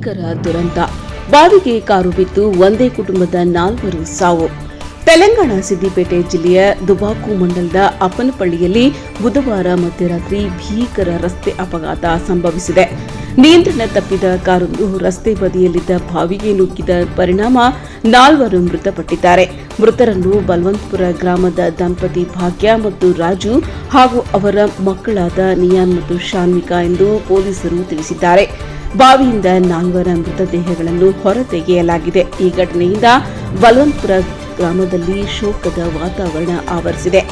ಭೀಕರ ದುರಂತ. ಬಾವಿಗೆ ಕಾರು ಬಿದ್ದು ಒಂದೇ ಕುಟುಂಬದ 4 ಸಾವು. ತೆಲಂಗಾಣ ಸಿದ್ದಿಪೇಟೆ ಜಿಲ್ಲೆಯ ದುಬಾಕು ಮಂಡಲದ ಅಪ್ಪನಪಳ್ಳಿಯಲ್ಲಿ ಬುಧವಾರ ಮಧ್ಯರಾತ್ರಿ ಭೀಕರ ರಸ್ತೆ ಅಪಘಾತ ಸಂಭವಿಸಿದೆ. ನಿಯಂತ್ರಣ ತಪ್ಪಿದ ಕಾರೊಂದು ರಸ್ತೆ ಬದಿಯಲ್ಲಿದ್ದ ಬಾವಿಗೆ ನುಗ್ಗಿದ ಪರಿಣಾಮ 4 ಮೃತಪಟ್ಟಿದ್ದಾರೆ. ಮೃತರನ್ನು ಬಲ್ವಂತಪುರ ಗ್ರಾಮದ ದಂಪತಿ ಭಾಗ್ಯ ಮತ್ತು ರಾಜು ಹಾಗೂ ಅವರ ಮಕ್ಕಳಾದ ನಿಯಾನ್ ಮತ್ತು ಶಾನ್ವಿಕಾ ಎಂದು ಪೊಲೀಸರು ತಿಳಿಸಿದ್ದಾರೆ. ಬಾವಿಯಿಂದ 4 ಮೃತದೇಹಗಳನ್ನು ಹೊರತೆಗೆಯಲಾಗಿದೆ. ಈ ಘಟನೆಯಿಂದ ಬಲ್ವಂತಪುರ ಗ್ರಾಮದಲ್ಲಿ ಶೋಕದ ವಾತಾವರಣ ಆವರಿಸಿದೆ.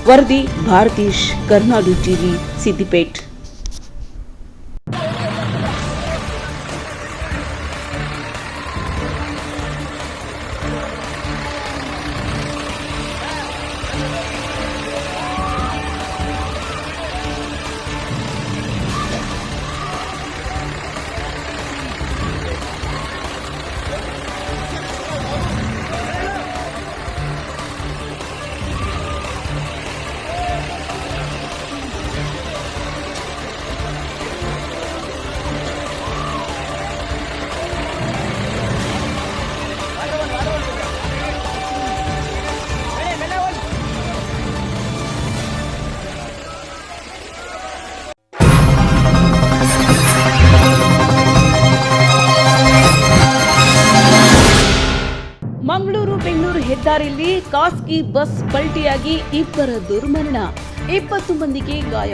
ವರದಿ ಭಾರತೀಶ್, ಕರ್ನಾಡು ಟಿವಿ, ಸಿದ್ದಿಪೇಟ್. ಮಂಗಳೂರು-ಬೆಂಗಳೂರು ಹೆದ್ದಾರಿಯಲ್ಲಿ ಖಾಸಗಿ ಬಸ್ ಪಲ್ಟಿಯಾಗಿ 2 ದುರ್ಮರಣ, 20 ಮಂದಿಗೆ ಗಾಯ.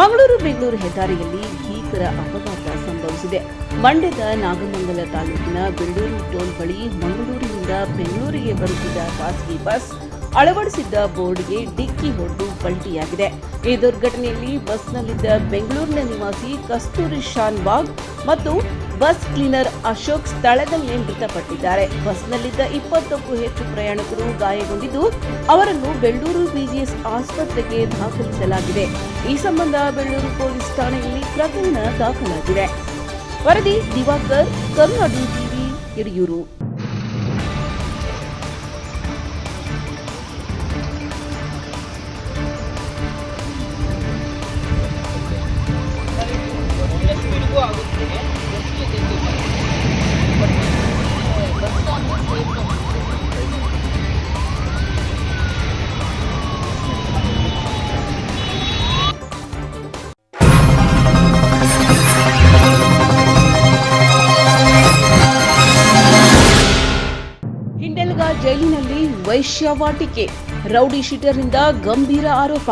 ಮಂಗಳೂರು-ಬೆಂಗಳೂರು ಹೆದ್ದಾರಿಯಲ್ಲಿ ಭೀಕರ ಅಪಘಾತ ಸಂಭವಿಸಿದೆ. ಮಂಡ್ಯದ ನಾಗಮಂಗಲ ತಾಲೂಕಿನ ಬೆಳ್ಳೂರು ಟೋಲ್ ಬಳಿ ಮಂಗಳೂರಿನಿಂದ ಬೆಂಗಳೂರಿಗೆ ಬರುತ್ತಿದ್ದ ಖಾಸಗಿ ಬಸ್ ಅಳವಡಿಸಿದ್ದ ಬೋರ್ಡ್ಗೆ ಡಿಕ್ಕಿ ಹೊಡೆದು ಪಲ್ಟಿಯಾಗಿದೆ. ಈ ದುರ್ಘಟನೆಯಲ್ಲಿ ಬಸ್ನಲ್ಲಿದ್ದ ಬೆಂಗಳೂರಿನ ನಿವಾಸಿ ಕಸ್ತೂರಿ ಶಾನ್ವಾಗ್ ಮತ್ತು ಬಸ್ ಕ್ಲೀನರ್ ಅಶೋಕ್ ಸ್ಥಳದಲ್ಲೇ ಮೃತಪಟ್ಟಿದ್ದಾರೆ. ಬಸ್ನಲ್ಲಿದ್ದ 20ಕ್ಕೂ ಹೆಚ್ಚು ಪ್ರಯಾಣಿಕರು ಗಾಯಗೊಂಡಿದ್ದು ಅವರನ್ನು ಬೆಳ್ಳೂರು ಬಿಜಿಎಸ್ ಆಸ್ಪತ್ರೆಗೆ ದಾಖಲಿಸಲಾಗಿದೆ. ಈ ಸಂಬಂಧ ಬೆಳ್ಳೂರು ಪೊಲೀಸ್ ಠಾಣೆಯಲ್ಲಿ ಪ್ರಕರಣ ದಾಖಲಾಗಿದೆ. ವರದಿ ದಿವಾಕರ್, ಕರ್ನಾಡು ಟಿವಿ, ಹಿರಿಯೂರು. ಹಿಂಡೆಲ್ಗಾ ಜೈಲಿನಲ್ಲಿ ವೈಶ್ಯವಾಟಿಕೆ, ರೌಡಿ ಶೀಟರ್ನಿಂದ ಗಂಭೀರ ಆರೋಪ.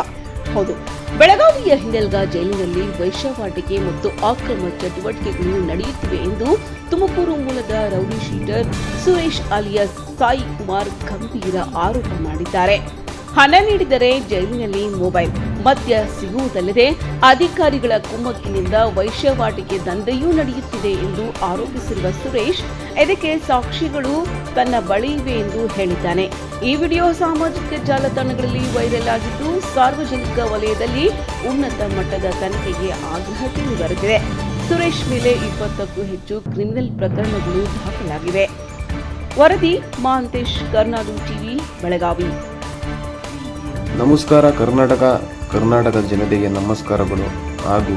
ಹೌದು, ಬೆಳಗಾವಿಯ ಹಿಂಡೆಲ್ಗಾ ಜೈಲಿನಲ್ಲಿ ವೈಶ್ಯವಾಟಿಕೆ ಮತ್ತು ಅಕ್ರಮ ಚಟುವಟಿಕೆಗಳು ನಡೆಯುತ್ತಿವೆ ಎಂದು ತುಮಕೂರು ಮೂಲದ rowdy sheeter Suresh alias Sai Kumar ಗಂಭೀರ ಆರೋಪ ಮಾಡಿದ್ದಾರೆ. ಹಣ ನೀಡಿದರೆ ಜೈಲಿನಲ್ಲಿ ಮೊಬೈಲ್, ಮದ್ಯ ಸಿಗುವುದಲ್ಲದೆ ಅಧಿಕಾರಿಗಳ ಕುಮ್ಮಕ್ಕಿನಿಂದ ವೈಶ್ಯವಾಟಿಕೆ ದಂಧೆಯೂ ನಡೆಯುತ್ತಿದೆ ಎಂದು ಆರೋಪಿಸಿರುವ ಸುರೇಶ್, ಇದಕ್ಕೆ ಸಾಕ್ಷಿಗಳು ತನ್ನ ಬಳಿ ಇವೆ ಎಂದು ಹೇಳಿದ್ದಾನೆ. ಈ ವಿಡಿಯೋ ಸಾಮಾಜಿಕ ಜಾಲತಾಣಗಳಲ್ಲಿ ವೈರಲ್ ಆಗಿದ್ದು ಸಾರ್ವಜನಿಕ ವಲಯದಲ್ಲಿ ಉನ್ನತ ಮಟ್ಟದ ತನಿಖೆಗೆ ಆಗ್ರಹ ಕೇಳಿಬರುತ್ತಿದೆ. ಸುರೇಶ್ ಮೇಲೆ 20ಕ್ಕೂ ಹೆಚ್ಚು ಕ್ರಿಮಿನಲ್ ಪ್ರಕರಣಗಳು ದಾಖಲಾಗಿವೆ. ವರದಿ ಮಹಾಂತೇಶ್, ಕರ್ನಾಡು ಟಿವಿ, ಬೆಳಗಾವಿ. ನಮಸ್ಕಾರ ಕರ್ನಾಟಕ ಜನತೆಗೆ ನಮಸ್ಕಾರಗಳು ಹಾಗೂ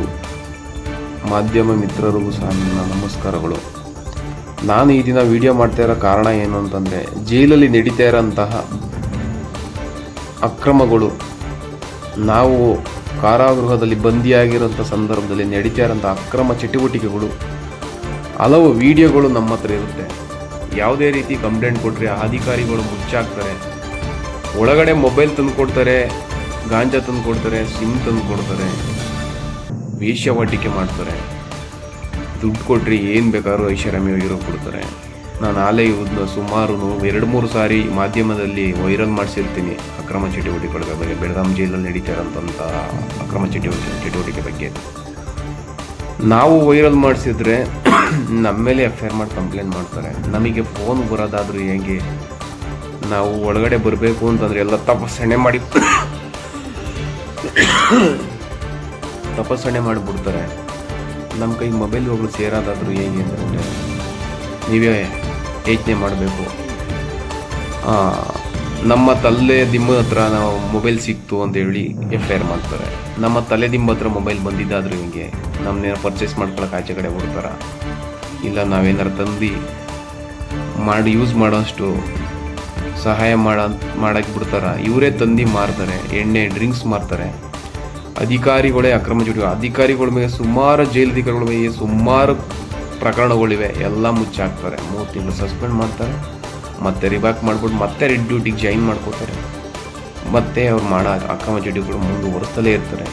ಮಾಧ್ಯಮ ಮಿತ್ರರಿಗೂ ಸಹ ನನ್ನ ನಮಸ್ಕಾರಗಳು. ನಾನು ಈ ದಿನ ವಿಡಿಯೋ ಮಾಡ್ತಾ ಇರೋ ಕಾರಣ ಏನು ಅಂತಂದರೆ, ಜೈಲಲ್ಲಿ ನಡೀತಾ ಇರೋಂತಹ ಅಕ್ರಮಗಳು, ನಾವು ಕಾರಾಗೃಹದಲ್ಲಿ ಬಂದಿಯಾಗಿರೋಂಥ ಸಂದರ್ಭದಲ್ಲಿ ನಡೀತಾ ಇರೋಂಥ ಅಕ್ರಮ ಚಟುವಟಿಕೆಗಳು, ಹಲವು ವಿಡಿಯೋಗಳು ನಮ್ಮ ಹತ್ರ ಇರುತ್ತೆ. ಯಾವುದೇ ರೀತಿ ಕಂಪ್ಲೇಂಟ್ ಕೊಟ್ಟರೆ ಅಧಿಕಾರಿಗಳು ಮುಚ್ಚಾಕ್ತಾರೆ. ಒಳಗಡೆ ಮೊಬೈಲ್ ತಂದು ಕೊಡ್ತಾರೆ, ಗಾಂಜಾ ತಂದು ಕೊಡ್ತಾರೆ, ಸಿಮ್ ತಂದು ಕೊಡ್ತಾರೆ, ವೇಶ್ಯವಾಟಿಕೆ ಮಾಡ್ತಾರೆ. ದುಡ್ಡು ಕೊಟ್ಟರೆ ಏನು ಬೇಕಾದ್ರೂ ಐಷಾರಾಮಿಯಾಗಿರೋ ಕೊಡ್ತಾರೆ. ನಾನು ಆಲೇ ಇವನ್ನ ಸುಮಾರು 2-3 ಸಾರಿ ಮಾಧ್ಯಮದಲ್ಲಿ ವೈರಲ್ ಮಾಡಿಸಿರ್ತೀನಿ ಅಕ್ರಮ ಚಟುವಟಿಕೆಗಳ ಬಗ್ಗೆ, ಬೆಳಗಾಂ ಜೈಲಲ್ಲಿ ನಡೀತಾ ಇರೋಂಥ ಅಕ್ರಮ ಚಟುವಟಿಕೆ ಬಗ್ಗೆ. ನಾವು ವೈರಲ್ ಮಾಡಿಸಿದ್ರೆ ನಮ್ಮ ಮೇಲೆ FIR ಮಾಡಿ ಕಂಪ್ಲೇಂಟ್ ಮಾಡ್ತಾರೆ. ನಮಗೆ ಫೋನ್ ಬರೋದಾದರೂ ಹೇಗೆ? ನಾವು ಒಳಗಡೆ ಬರಬೇಕು ಅಂತಂದರೆ ಎಲ್ಲ ತಪಾಸಣೆ ಮಾಡಿಬಿಡ್ತಾರೆ. ನಮ್ಮ ಕೈಗೆ ಮೊಬೈಲ್ ಹೋಗಲು ಸೇರೋದಾದರೂ ಹೇಗೆ ಅಂತಂದರೆ ನೀವೇ ಯೋಚನೆ ಮಾಡಬೇಕು. ನಮ್ಮ ತಲೆ ದಿಂಬ ಹತ್ರ ನಾವು ಮೊಬೈಲ್ ಸಿಕ್ತು ಅಂತೇಳಿ FIR ಮಾಡ್ತಾರೆ. ನಮ್ಮ ತಲೆ ದಿಂಬ ಹತ್ರ ಮೊಬೈಲ್ ಬಂದಿದ್ದಾದರೂ ಹಿಂಗೆ ನಮ್ಮನ್ನೇನು ಪರ್ಚೇಸ್ ಮಾಡ್ಕೊಳಕ್ಕೆ ಆಚೆ ಕಡೆ ಬಿಡ್ತಾರೆ. ಇಲ್ಲ ನಾವೇನಾರು ತಂದು ಯೂಸ್ ಮಾಡೋಷ್ಟು ಸಹಾಯ ಮಾಡಕ್ಕೆ ಬಿಡ್ತಾರ. ಇವರೇ ತಂದು ಮಾರ್ತಾರೆ, ಎಣ್ಣೆ ಡ್ರಿಂಕ್ಸ್ ಮಾರ್ತಾರೆ. ಅಧಿಕಾರಿಗಳೇ ಅಕ್ರಮ ಚಟುವಟಿಕೆ, ಅಧಿಕಾರಿಗಳ ಮೇಲೆ ಸುಮಾರು ಜೈಲಧಿಕಾರಿಗಳ ಮೇಲೆ ಸುಮಾರು ಪ್ರಕರಣಗಳಿವೆ, ಎಲ್ಲ ಮುಚ್ಚಾಕ್ತಾರೆ. 3 ತಿಂಗಳು ಸಸ್ಪೆಂಡ್ ಮಾಡ್ತಾರೆ, ಮತ್ತೆ ರಿಬ್ಯಾಕ್ ಮಾಡ್ಬಿಟ್ಟು ಮತ್ತೆ ರೆಡ್ ಡ್ಯೂಟಿಗೆ ಜಾಯಿನ್ ಮಾಡ್ಕೋತಾರೆ. ಮತ್ತೆ ಅವ್ರು ಮಾಡೋ ಅಕ್ರಮ ಚಟುವಟಿಕೆಗಳು ಮುಂದುವರಿಸ್ತಲೇ ಇರ್ತಾರೆ.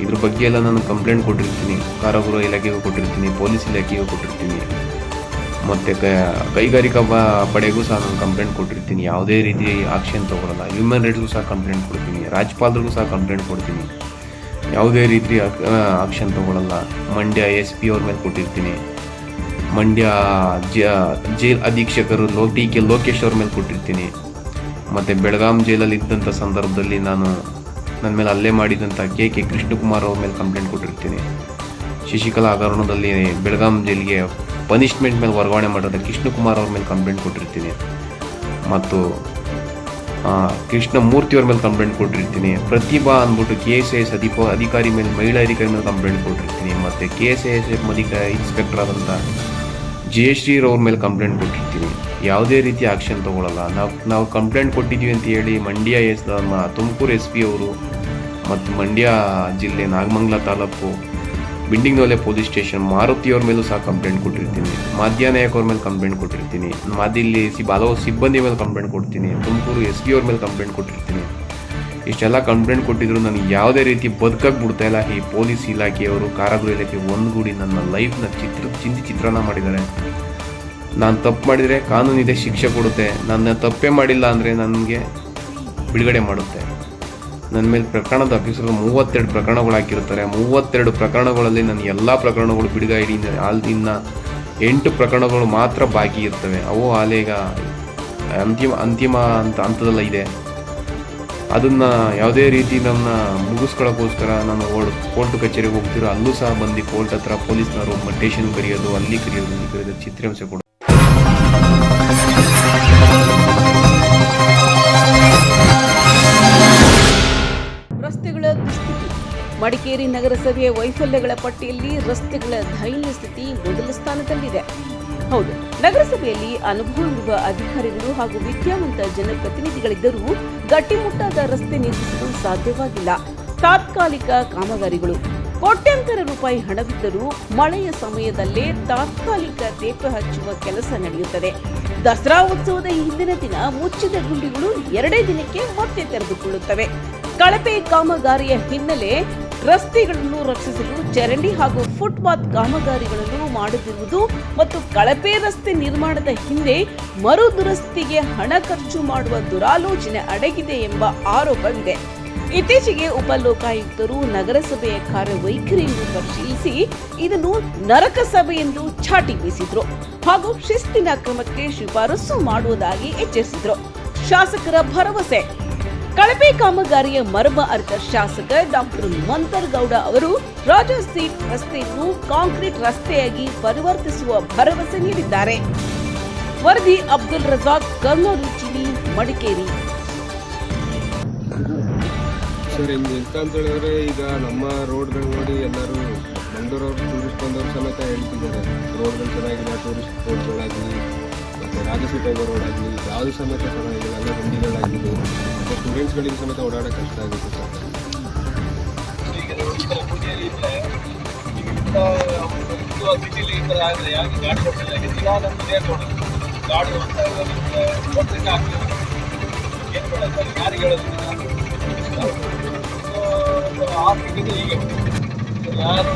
ಇದ್ರ ಬಗ್ಗೆ ಎಲ್ಲ ನಾನು ಕಂಪ್ಲೇಂಟ್ ಕೊಟ್ಟಿರ್ತೀನಿ, ಕಾರಾಗೃಹ ಇಲಾಖೆಗೂ ಕೊಟ್ಟಿರ್ತೀನಿ, ಪೊಲೀಸ್ ಇಲಾಖೆಗೂ ಕೊಟ್ಟಿರ್ತೀನಿ, ಮತ್ತು ಕೈಗಾರಿಕಾ ಪಡೆಗೂ ಸಹ ನಾನು ಕಂಪ್ಲೇಂಟ್ ಕೊಟ್ಟಿರ್ತೀನಿ. ಯಾವುದೇ ರೀತಿ ಆಕ್ಷನ್ ತೊಗೊಳ್ಳಲ್ಲ. ಹ್ಯೂಮನ್ ರೈಟ್ಸ್ಗೂ ಸಹ ಕಂಪ್ಲೇಂಟ್ ಕೊಡ್ತೀನಿ, ರಾಜ್ಯಪಾಲರಿಗೂ ಸಹ ಕಂಪ್ಲೇಂಟ್ ಕೊಡ್ತೀನಿ. ಯಾವುದೇ ರೀತಿ ಆಕ್ಷನ್ ತೊಗೊಳ್ಳಲ್ಲ. ಮಂಡ್ಯ SP ಅವ್ರ ಮೇಲೆ ಕೊಟ್ಟಿರ್ತೀನಿ, ಮಂಡ್ಯ ಜೈಲ್ ಅಧೀಕ್ಷಕರು ಲೋಕೇಶ್ ಅವ್ರ ಮೇಲೆ ಕೊಟ್ಟಿರ್ತೀನಿ. ಮತ್ತು ಬೆಳಗಾಂ ಜೈಲಲ್ಲಿ ಇದ್ದಂಥ ಸಂದರ್ಭದಲ್ಲಿ ನನ್ನ ಮೇಲೆ ಹಲ್ಲೆ ಮಾಡಿದಂಥ KK ಕೃಷ್ಣಕುಮಾರ್ ಅವ್ರ ಮೇಲೆ ಕಂಪ್ಲೇಂಟ್ ಕೊಟ್ಟಿರ್ತೀನಿ. ಶಶಿಕಲಾ ಹಗರಣದಲ್ಲಿ ಬೆಳಗಾಂ ಜೈಲಿಗೆ ಪನಿಷ್ಮೆಂಟ್ ಮೇಲೆ ವರ್ಗಾವಣೆ ಮಾಡಿದ ಕೃಷ್ಣಕುಮಾರ್ ಅವ್ರ ಮೇಲೆ ಕಂಪ್ಲೇಂಟ್ ಕೊಟ್ಟಿರ್ತೀನಿ. ಮತ್ತು ಕೃಷ್ಣಮೂರ್ತಿ ಅವ್ರ ಮೇಲೆ ಕಂಪ್ಲೇಂಟ್ ಕೊಟ್ಟಿರ್ತೀನಿ. ಪ್ರತಿಭಾ ಅಂದ್ಬಿಟ್ಟು KSIS ಅಧಿಕಾರಿ ಮೇಲೆ, ಮಹಿಳಾ ಅಧಿಕಾರಿ ಮೇಲೆ ಕಂಪ್ಲೇಂಟ್ ಕೊಟ್ಟಿರ್ತೀನಿ. ಮತ್ತು KSIS ಇನ್ಸ್ಪೆಕ್ಟರ್ ಆದಂಥ ಜಯಶ್ರೀ ಅವ್ರ ಮೇಲೆ ಕಂಪ್ಲೇಂಟ್ ಕೊಟ್ಟಿರ್ತೀನಿ. ಯಾವುದೇ ರೀತಿ ಆಕ್ಷನ್ ತೊಗೊಳ್ಳಲ್ಲ. ನಾವು ಕಂಪ್ಲೇಂಟ್ ಕೊಟ್ಟಿದ್ದೀವಿ ಅಂತ ಹೇಳಿ ಮಂಡ್ಯ ತುಮಕೂರು SP ಅವರು ಮತ್ತು ಮಂಡ್ಯ ಜಿಲ್ಲೆ ನಾಗಮಂಗಲ ತಾಲೂಕು ಬಿಂಡಿಂಗ್ನೊಲೆ ಪೊಲೀಸ್ ಸ್ಟೇಷನ್ ಮಾರುತಿಯವ್ರ ಮೇಲೂ ಸಹ ಕಂಪ್ಲೇಂಟ್ ಕೊಟ್ಟಿರ್ತೀನಿ. ಮಾಧ್ಯ ನಾಯಕ್ ಅವ್ರ ಮೇಲೆ ಕಂಪ್ಲೇಂಟ್ ಕೊಟ್ಟಿರ್ತೀನಿ. ಮಾದಿಲ್ಲಿ ಹಲವು ಸಿಬ್ಬಂದಿ ಮೇಲೆ ಕಂಪ್ಲೇಂಟ್ ಕೊಡ್ತೀನಿ. ತುಮಕೂರು SP ಅವ್ರ ಮೇಲೆ ಕಂಪ್ಲೇಂಟ್ ಕೊಟ್ಟಿರ್ತೀನಿ. ಇಷ್ಟೆಲ್ಲ ಕಂಪ್ಲೇಂಟ್ ಕೊಟ್ಟಿದ್ರು ನನಗೆ ಯಾವುದೇ ರೀತಿ ಬದುಕಕ್ಕೆ ಬಿಡ್ತಾ ಇಲ್ಲ. ಈ ಪೊಲೀಸ್ ಇಲಾಖೆಯವರು, ಕಾರಾಗೃಹ ಇಲಾಖೆ ಒಂದುಗೂಡಿ ನನ್ನ ಲೈಫ್ನ ಚಿತ್ರಣ ಮಾಡಿದ್ದಾರೆ. ನಾನು ತಪ್ಪು ಮಾಡಿದರೆ ಕಾನೂನಿದೆ, ಶಿಕ್ಷೆ ಕೊಡುತ್ತೆ. ನನ್ನ ತಪ್ಪೇ ಮಾಡಿಲ್ಲ ಅಂದರೆ ನನಗೆ ಬಿಡುಗಡೆ ಮಾಡುತ್ತೆ. ನನ್ನ ಮೇಲೆ ಪ್ರಕರಣದ ಆಫೀಸರು 32 ಪ್ರಕರಣಗಳು ಹಾಕಿರ್ತಾರೆ. 32 ಪ್ರಕರಣಗಳಲ್ಲಿ ನನ್ನ ಎಲ್ಲ ಪ್ರಕರಣಗಳು ಬಿಡುಗಡೆ ಇನ್ನು 8 ಪ್ರಕರಣಗಳು ಮಾತ್ರ ಬಾಕಿ ಇರ್ತವೆ. ಅವು ಆಲೇಗ ಅಂತಿಮ ಹಂತದಲ್ಲ ಇದೆ. ಅದನ್ನು ಯಾವುದೇ ರೀತಿ ನನ್ನ ಮುಗಿಸ್ಕೊಳ್ಳೋಕ್ಕೋಸ್ಕರ ನಾನು ಕೋರ್ಟ್ ಕಚೇರಿಗೆ ಹೋಗ್ತಿರೋ, ಅಲ್ಲೂ ಸಹ ಬಂದು ಕೋರ್ಟ್ ಹತ್ರ ಪೊಲೀಸ್ನವರು ಸ್ಟೇಷನ್ ಕರೆಯೋದು, ಅಲ್ಲಿ ಕರೆಯೋದು ಚಿತ್ರಹಿಂಸೆ ಕೊಡೋದು. ರಸ್ತೆಗಳ ದುಸ್ಥಿತಿ. ಮಡಿಕೇರಿ ನಗರಸಭೆಯ ವೈಫಲ್ಯಗಳ ಪಟ್ಟಿಯಲ್ಲಿ ರಸ್ತೆಗಳ ದಯನೀಯ ಸ್ಥಿತಿ ಮೊದಲ ಸ್ಥಾನದಲ್ಲಿದೆ. ಹೌದು, ನಗರಸಭೆಯಲ್ಲಿ ಅನುಭವವಿರುವ ಅಧಿಕಾರಿಗಳು ಹಾಗೂ ವಿದ್ಯಾವಂತ ಜನಪ್ರತಿನಿಧಿಗಳಿದ್ದರೂ ಗಟ್ಟಿಮುಟ್ಟಾದ ರಸ್ತೆ ನಿರ್ಮಿಸಲು ಸಾಧ್ಯವಾಗಿಲ್ಲ. ತಾತ್ಕಾಲಿಕ ಕಾಮಗಾರಿಗಳು. ಕೋಟ್ಯಾಂತರ ರೂಪಾಯಿ ಹಣವಿದ್ದರೂ ಮಳೆಯ ಸಮಯದಲ್ಲೇ ತಾತ್ಕಾಲಿಕ ತೇಪ ಹಚ್ಚುವ ಕೆಲಸ ನಡೆಯುತ್ತದೆ. ದಸರಾ ಉತ್ಸವದ ಹಿಂದಿನ ದಿನ ಮುಚ್ಚಿದ ಗುಂಡಿಗಳು 2 ದಿನಕ್ಕೆ ಮತ್ತೆ ತೆರೆದುಕೊಳ್ಳುತ್ತವೆ. ಕಳಪೆ ಕಾಮಗಾರಿಯ ಹಿನ್ನೆಲೆ ರಸ್ತೆಗಳನ್ನು ರಕ್ಷಿಸಲು ಚರಂಡಿ ಹಾಗೂ ಫುಟ್ಪಾತ್ ಕಾಮಗಾರಿಗಳನ್ನು ಮಾಡುತ್ತಿರುವುದು ಮತ್ತು ಕಳಪೆ ರಸ್ತೆ ನಿರ್ಮಾಣದ ಹಿಂದೆ ಮರು ದುರಸ್ತಿಗೆ ಹಣ ಖರ್ಚು ಮಾಡುವ ದುರಾಲೋಚನೆ ಅಡಗಿದೆ ಎಂಬ ಆರೋಪವಿದೆ. ಇತ್ತೀಚೆಗೆ ಉಪಲೋಕಾಯುಕ್ತರು ನಗರಸಭೆಯ ಕಾರ್ಯವೈಖರಿಯನ್ನು ಪರಿಶೀಲಿಸಿ ಇದನ್ನು ನರಕ ಸಭೆ ಎಂದು ಚಾಟಿ ಬೀಸಿದ್ರು ಹಾಗೂ ಶಿಸ್ತಿನ ಕ್ರಮಕ್ಕೆ ಶಿಫಾರಸು ಮಾಡುವುದಾಗಿ ಎಚ್ಚರಿಸಿದ್ರು. ಶಾಸಕರ ಭರವಸೆ. ಕಳಪೆ ಕಾಮಗಾರಿಯ ಮರ್ಮ ಅರಿತ ಶಾಸಕ ಡಾಕ್ಟರ್ ಮಂತರ್ಗೌಡ ಅವರು ರಾಜಾ ಸೀಟ್ ರಸ್ತೆಯನ್ನು ಕಾಂಕ್ರೀಟ್ ರಸ್ತೆಯಾಗಿ ಪರಿವರ್ತಿಸುವ ಭರವಸೆ ನೀಡಿದ್ದಾರೆ. ವರದಿ ಅಬ್ದುಲ್ ರಜಾಕ್, ಕರ್ನೂಲು ಟಿವಿ, ಮಡಿಕೇರಿ. ಸರ್, ಎಂತ ಅಂತ ಹೇಳಿದ್ರೆ, ಈಗ ನಮ್ಮ ರೋಡ್ಗಳು ನೋಡಿ ಎಲ್ಲರೂ ಮಂಗಳೂರವ್ರು ಟೂರಿಸ್ಟ್ ಬಂದವರು ಸಮೇತ ಹೇಳ್ತಿದ್ದಾರೆ, ರೋಡ್ಗಳು ಚೆನ್ನಾಗಿಲ್ಲ, ಟೂರಿಸ್ಟ್ ರೋಡ್ಗಳಾಗಲಿ ಮತ್ತು ರಾಜಸೀಟೈವ ರೋಡ್ ಆಗಲಿ ಯಾವುದು ಸಮೇತ ಚೆನ್ನಾಗಿಲ್ಲ, ಎಲ್ಲ ಗುಂಡಿಗಳಾಗಿದೆ. ಮತ್ತು ಸ್ಟೂಡೆಂಟ್ಸ್ಗಳಿಗೆ ಸಮೇತ ಓಡಾಡೋಕ್ಕೆ ಕಷ್ಟ ಆಗುತ್ತೆ ಸರ್. ಯಾರು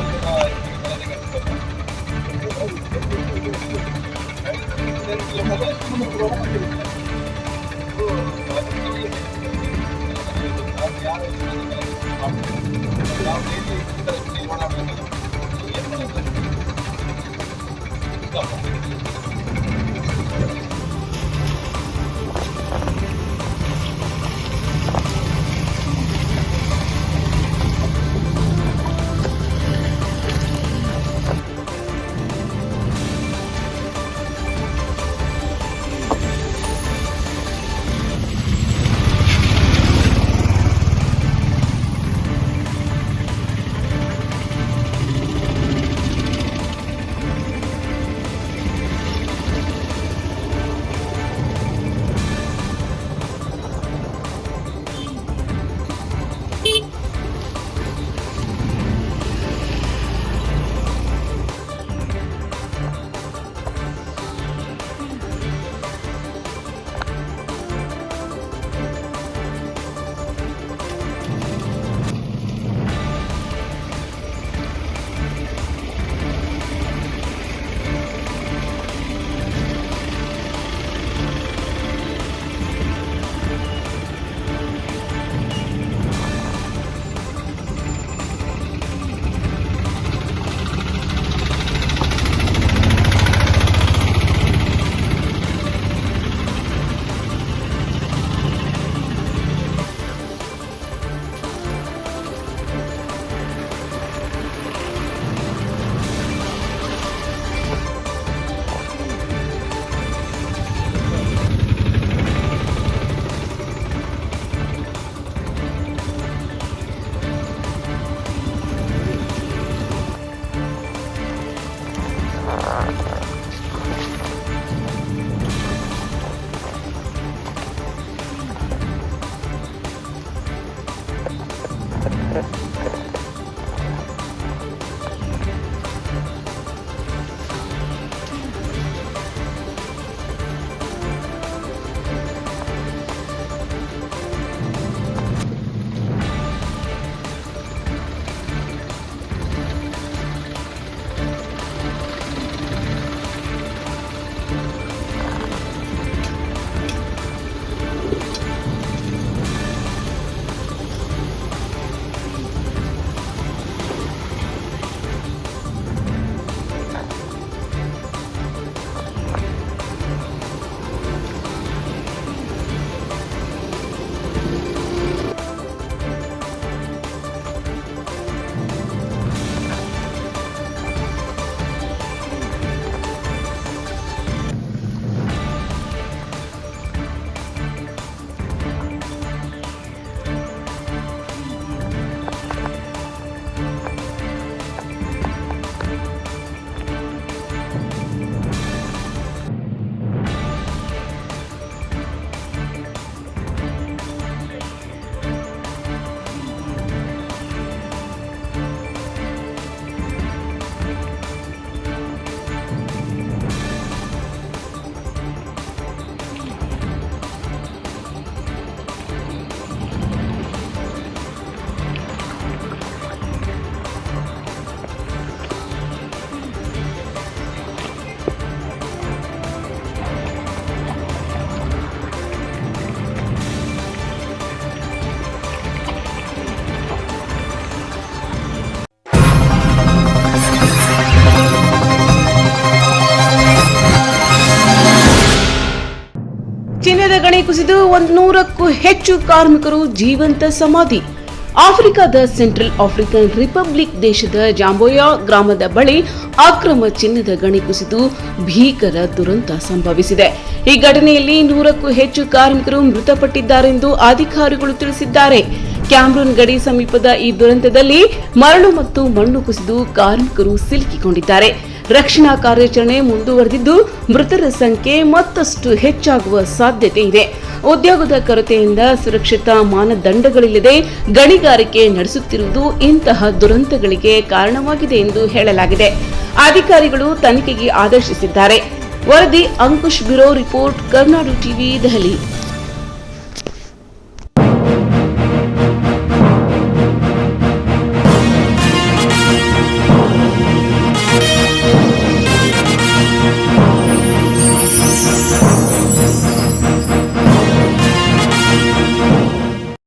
ಚಿನ್ನದ ಗಣಿ ಕುಸಿದು 100ಕ್ಕೂ ಹೆಚ್ಚು ಕಾರ್ಮಿಕರು ಜೀವಂತ ಸಮಾಧಿ. ಆಫ್ರಿಕಾದ ಸೆಂಟ್ರಲ್ ಆಫ್ರಿಕನ್ ರಿಪಬ್ಲಿಕ್ ದೇಶದ ಜಾಂಬೋಯಾ ಗ್ರಾಮದ ಬಳಿ ಅಕ್ರಮ ಚಿನ್ನದ ಗಣಿ ಕುಸಿದು ಭೀಕರ ದುರಂತ ಸಂಭವಿಸಿದೆ. ಈ ಘಟನೆಯಲ್ಲಿ 100ಕ್ಕೂ ಹೆಚ್ಚು ಕಾರ್ಮಿಕರು ಮೃತಪಟ್ಟಿದ್ದಾರೆಂದು ಅಧಿಕಾರಿಗಳು ತಿಳಿಸಿದ್ದಾರೆ. ಕ್ಯಾಮ್ರೂನ್ ಗಡಿ ಸಮೀಪದ ಈ ದುರಂತದಲ್ಲಿ ಮರಳು ಮತ್ತು ಮಣ್ಣು ಕುಸಿದು ಕಾರ್ಮಿಕರು ಸಿಲುಕಿಕೊಂಡಿದ್ದಾರೆ. ರಕ್ಷಣಾ ಕಾರ್ಯಾಚರಣೆ ಮುಂದುವರೆದಿದ್ದು ಮೃತರ ಸಂಖ್ಯೆ ಮತ್ತಷ್ಟು ಹೆಚ್ಚಾಗುವ ಸಾಧ್ಯತೆ ಇದೆ. ಉದ್ಯೋಗದ ಕೊರತೆಯಿಂದ ಸುರಕ್ಷತಾ ಮಾನದಂಡಗಳಿಲ್ಲದೆ ಗಣಿಗಾರಿಕೆ ನಡೆಸುತ್ತಿರುವುದು ಇಂತಹ ದುರಂತಗಳಿಗೆ ಕಾರಣವಾಗಿದೆ ಎಂದು ಹೇಳಲಾಗಿದೆ. ಅಧಿಕಾರಿಗಳು ತನಿಖೆಗೆ ಆದೇಶಿಸಿದ್ದಾರೆ. ವರದಿ Ankush bureau report, Karnadu TV, Delhi.